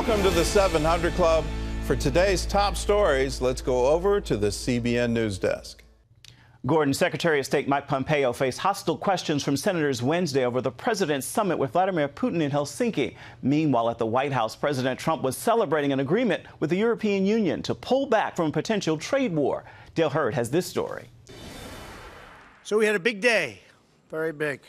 Welcome to the 700 Club. For today's top stories, let's go over to the CBN News Desk. Gordon, Secretary of State Mike Pompeo faced hostile questions from senators Wednesday over the president's summit with Vladimir Putin in Helsinki. Meanwhile, at the White House, President Trump was celebrating an agreement with the European Union to pull back from a potential trade war. Dale Hurd has this story. So we had a big day, very big.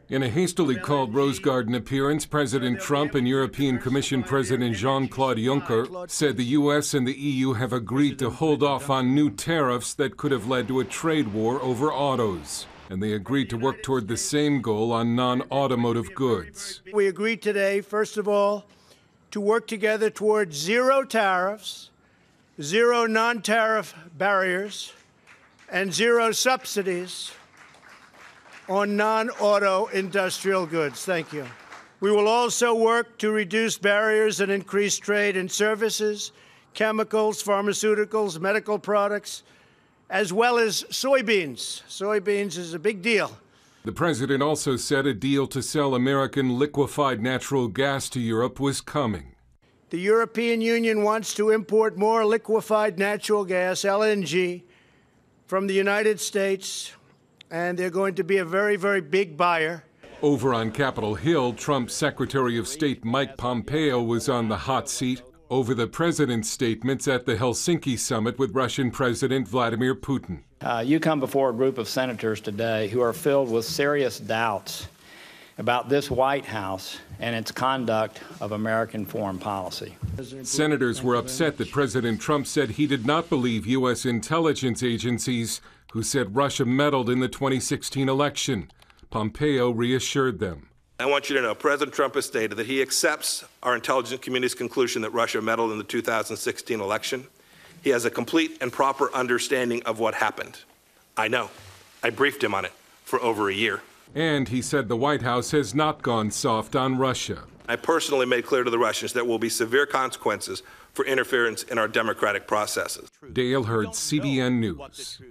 In a hastily called Rose Garden appearance, President Trump and European Commission President Jean-Claude Juncker said the U.S. and the EU have agreed to hold off on new tariffs that could have led to a trade war over autos. And they agreed to work toward the same goal on non-automotive goods. We agreed today, first of all, to work together towards zero tariffs, zero non-tariff barriers, and zero subsidies on non-auto industrial goods. Thank you. We will also work to reduce barriers and increase trade in services, chemicals, pharmaceuticals, medical products, as well as soybeans. Soybeans is a big deal. The president also said a deal to sell American liquefied natural gas to Europe was coming. The European Union wants to import more liquefied natural gas, LNG, from the United States, and they're going to be a very, very big buyer. Over on Capitol Hill, Trump's Secretary of State Mike Pompeo was on the hot seat over the president's statements at the Helsinki summit with Russian President Vladimir Putin. You come before a group of senators today who are filled with serious doubts about this White House and its conduct of American foreign policy. Senators were upset that President Trump said he did not believe U.S. intelligence agencies who said Russia meddled in the 2016 election. Pompeo reassured them. I want you to know President Trump has stated that he accepts our intelligence community's conclusion that Russia meddled in the 2016 election. He has a complete and proper understanding of what happened. I know. I briefed him on it for over a year. And he said the White House has not gone soft on Russia. I personally made clear to the Russians there will be severe consequences for interference in our democratic processes. Dale Hurd, CBN News.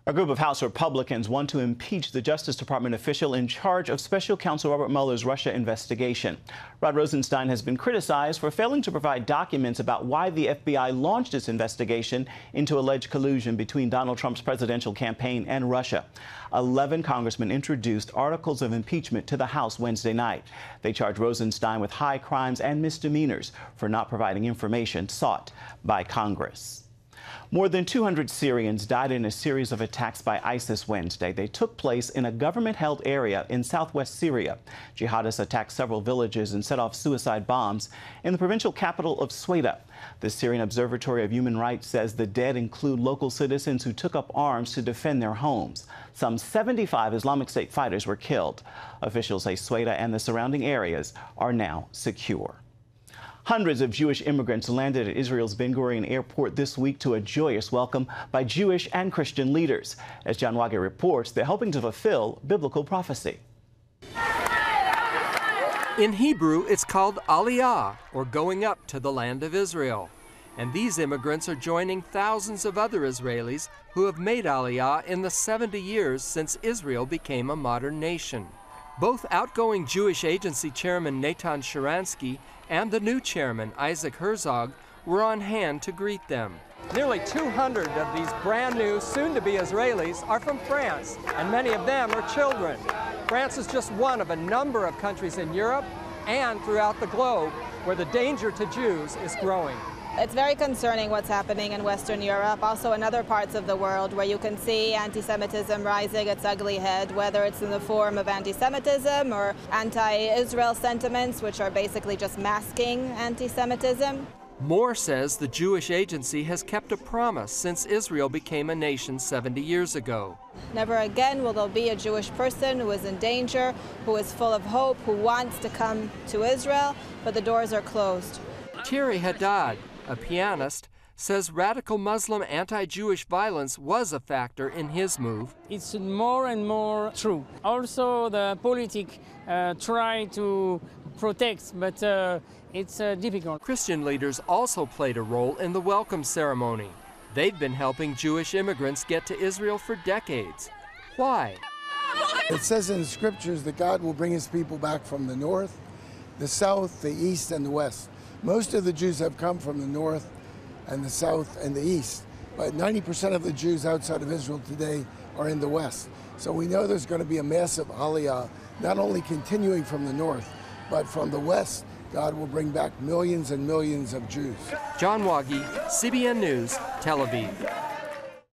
A group of House Republicans want to impeach the Justice Department official in charge of Special Counsel Robert Mueller's Russia investigation. Rod Rosenstein has been criticized for failing to provide documents about why the FBI launched its investigation into alleged collusion between Donald Trump's presidential campaign and Russia. 11 congressmen introduced articles of impeachment to the House Wednesday night. They charged Rosenstein with high crimes and misdemeanors for not providing information sought by Congress. More than 200 Syrians died in a series of attacks by ISIS Wednesday. They took place in a government-held area in southwest Syria. Jihadists attacked several villages and set off suicide bombs in the provincial capital of Sweda. The Syrian Observatory of Human Rights says the dead include local citizens who took up arms to defend their homes. Some 75 Islamic State fighters were killed. Officials say Sweda and the surrounding areas are now secure. Hundreds of Jewish immigrants landed at Israel's Ben Gurion Airport this week to a joyous welcome by Jewish and Christian leaders. As John Wage reports, they're hoping to fulfill biblical prophecy. In Hebrew, it's called Aliyah, or going up to the land of Israel. And these immigrants are joining thousands of other Israelis who have made Aliyah in the 70 years since Israel became a modern nation. Both outgoing Jewish Agency Chairman Natan Sharansky and the new chairman, Isaac Herzog, were on hand to greet them. Nearly 200 of these brand new, soon-to-be Israelis are from France, and many of them are children. France is just one of a number of countries in Europe and throughout the globe where the danger to Jews is growing. It's very concerning what's happening in Western Europe, also in other parts of the world where you can see anti-Semitism rising its ugly head, whether it's in the form of anti-Semitism or anti-Israel sentiments, which are basically just masking anti-Semitism. Moore says the Jewish Agency has kept a promise since Israel became a nation 70 years ago. Never again will there be a Jewish person who is in danger, who is full of hope, who wants to come to Israel, but the doors are closed. Thierry Haddad, a pianist, says radical Muslim anti-Jewish violence was a factor in his move. It's more and more true. Also, the politics try to protect, but it's difficult. Christian leaders also played a role in the welcome ceremony. They've been helping Jewish immigrants get to Israel for decades. Why? It says in the scriptures that God will bring his people back from the north, the south, the east, and the west. Most of the Jews have come from the north and the south and the east, but 90% of the Jews outside of Israel today are in the west. So we know there's going to be a massive aliyah, not only continuing from the north, but from the west. God will bring back millions and millions of Jews. John Wagi, CBN News, Tel Aviv.